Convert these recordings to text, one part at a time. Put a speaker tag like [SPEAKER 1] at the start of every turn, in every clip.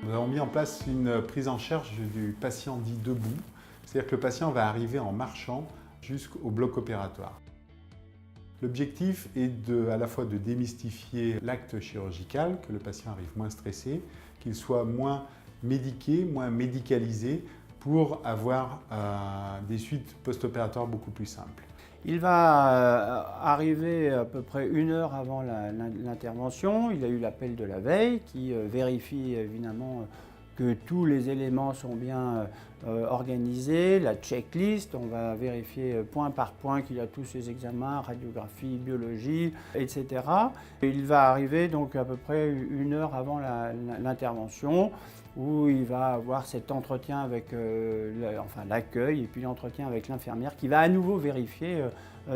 [SPEAKER 1] Nous avons mis en place une prise en charge du patient dit debout, c'est-à-dire que le patient va arriver en marchant jusqu'au bloc opératoire. L'objectif est à la fois de démystifier l'acte chirurgical, que le patient arrive moins stressé, qu'il soit moins médiqué, moins médicalisé, pour avoir des suites post-opératoires beaucoup plus simples.
[SPEAKER 2] Il va arriver à peu près 1 heure avant l'intervention. Il a eu l'appel de la veille qui vérifie évidemment que tous les éléments sont bien organisés, la checklist, on va vérifier point par point qu'il a tous ses examens, radiographie, biologie, etc. Il va arriver donc à peu près 1 heure avant l'intervention où il va avoir cet entretien avec l'accueil et puis l'entretien avec l'infirmière qui va à nouveau vérifier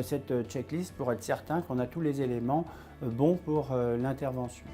[SPEAKER 2] cette checklist pour être certain qu'on a tous les éléments bons pour l'intervention.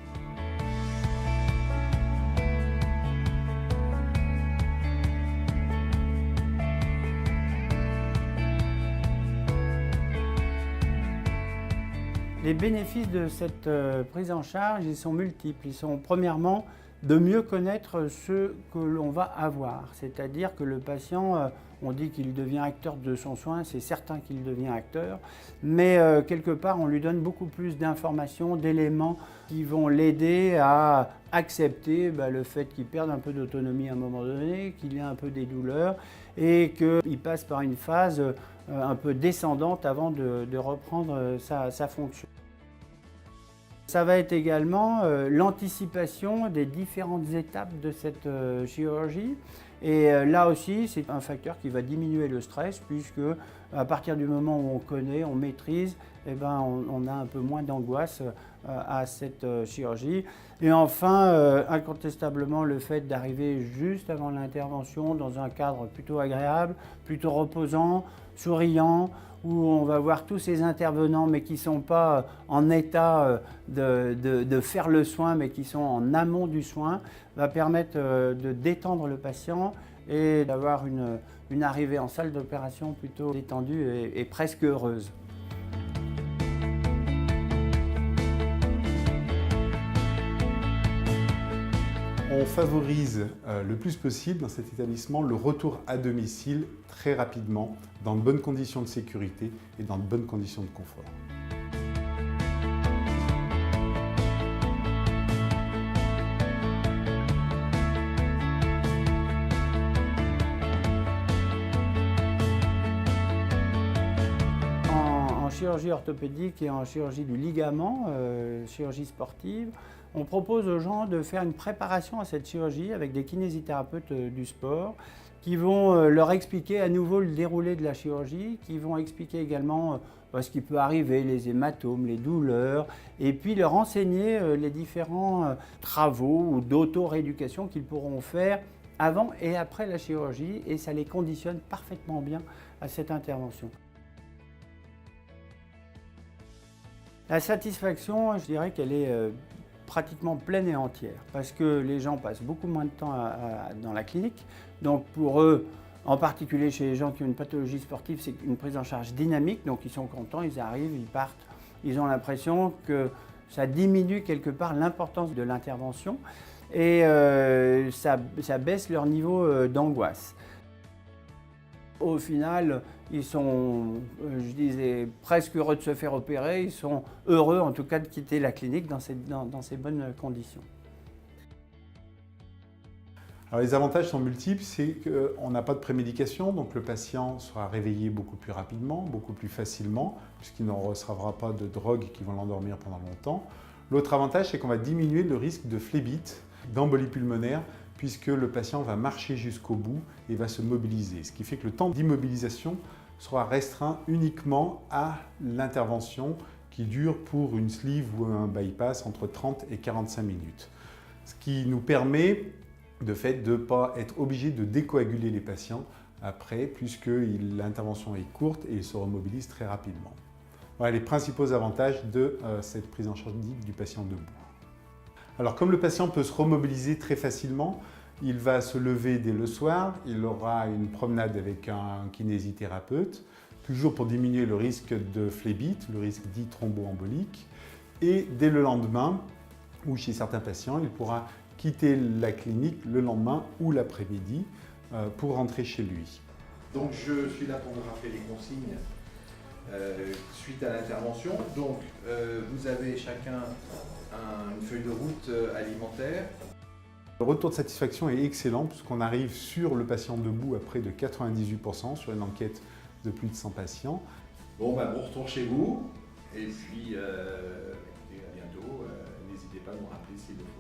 [SPEAKER 2] Les bénéfices de cette prise en charge, ils sont multiples. Ils sont premièrement de mieux connaître ce que l'on va avoir. C'est-à-dire que le patient, on dit qu'il devient acteur de son soin, c'est certain qu'il devient acteur, mais quelque part on lui donne beaucoup plus d'informations, d'éléments qui vont l'aider à accepter le fait qu'il perde un peu d'autonomie à un moment donné, qu'il ait un peu des douleurs et qu'il passe par une phase un peu descendante avant de reprendre sa fonction. Ça va être également l'anticipation des différentes étapes de cette chirurgie. Et là aussi, c'est un facteur qui va diminuer le stress puisque à partir du moment où on connaît, on maîtrise, on a un peu moins d'angoisse à cette chirurgie. Et enfin, incontestablement, le fait d'arriver juste avant l'intervention dans un cadre plutôt agréable, plutôt reposant, souriant, où on va voir tous ces intervenants mais qui ne sont pas en état de faire le soin mais qui sont en amont du soin, va permettre de détendre le patient et d'avoir une arrivée en salle d'opération plutôt détendue et presque heureuse.
[SPEAKER 1] On favorise le plus possible dans cet établissement le retour à domicile très rapidement, dans de bonnes conditions de sécurité et dans de bonnes conditions de confort.
[SPEAKER 2] En chirurgie orthopédique et en chirurgie du ligament, chirurgie sportive, on propose aux gens de faire une préparation à cette chirurgie avec des kinésithérapeutes du sport qui vont leur expliquer à nouveau le déroulé de la chirurgie, qui vont expliquer également ce qui peut arriver, les hématomes, les douleurs, et puis leur enseigner les différents travaux ou d'auto-rééducation qu'ils pourront faire avant et après la chirurgie, et ça les conditionne parfaitement bien à cette intervention. La satisfaction, je dirais qu'elle est pratiquement pleine et entière parce que les gens passent beaucoup moins de temps dans la clinique. Donc pour eux, en particulier chez les gens qui ont une pathologie sportive, c'est une prise en charge dynamique. Donc ils sont contents, ils arrivent, ils partent. Ils ont l'impression que ça diminue quelque part l'importance de l'intervention et ça baisse leur niveau d'angoisse. Au final, ils sont, je disais, presque heureux de se faire opérer. Ils sont heureux, en tout cas, de quitter la clinique dans ces bonnes conditions.
[SPEAKER 1] Alors, les avantages sont multiples, c'est qu'on n'a pas de prémédication, donc le patient sera réveillé beaucoup plus rapidement, beaucoup plus facilement, puisqu'il ne recevra pas de drogues qui vont l'endormir pendant longtemps. L'autre avantage, c'est qu'on va diminuer le risque de phlébite, d'embolie pulmonaire, puisque le patient va marcher jusqu'au bout et va se mobiliser. Ce qui fait que le temps d'immobilisation sera restreint uniquement à l'intervention qui dure pour une sleeve ou un bypass entre 30 et 45 minutes. Ce qui nous permet de fait de ne pas être obligé de décoaguler les patients après, puisque l'intervention est courte et ils se remobilisent très rapidement. Voilà les principaux avantages de cette prise en charge du patient debout. Alors comme le patient peut se remobiliser très facilement, il va se lever dès le soir, il aura une promenade avec un kinésithérapeute, toujours pour diminuer le risque de phlébite, le risque dit thromboembolique. Et dès le lendemain, ou chez certains patients, il pourra quitter la clinique le lendemain ou l'après-midi pour rentrer chez lui.
[SPEAKER 3] Donc je suis là pour vous rappeler les consignes suite à l'intervention. Donc vous avez chacun une feuille de route alimentaire.
[SPEAKER 1] Le retour de satisfaction est excellent puisqu'on arrive sur le patient debout à près de 98% sur une enquête de plus de 100 patients.
[SPEAKER 3] Bon retour chez vous et puis écoutez, à bientôt. N'hésitez pas à nous rappeler s'il le faut.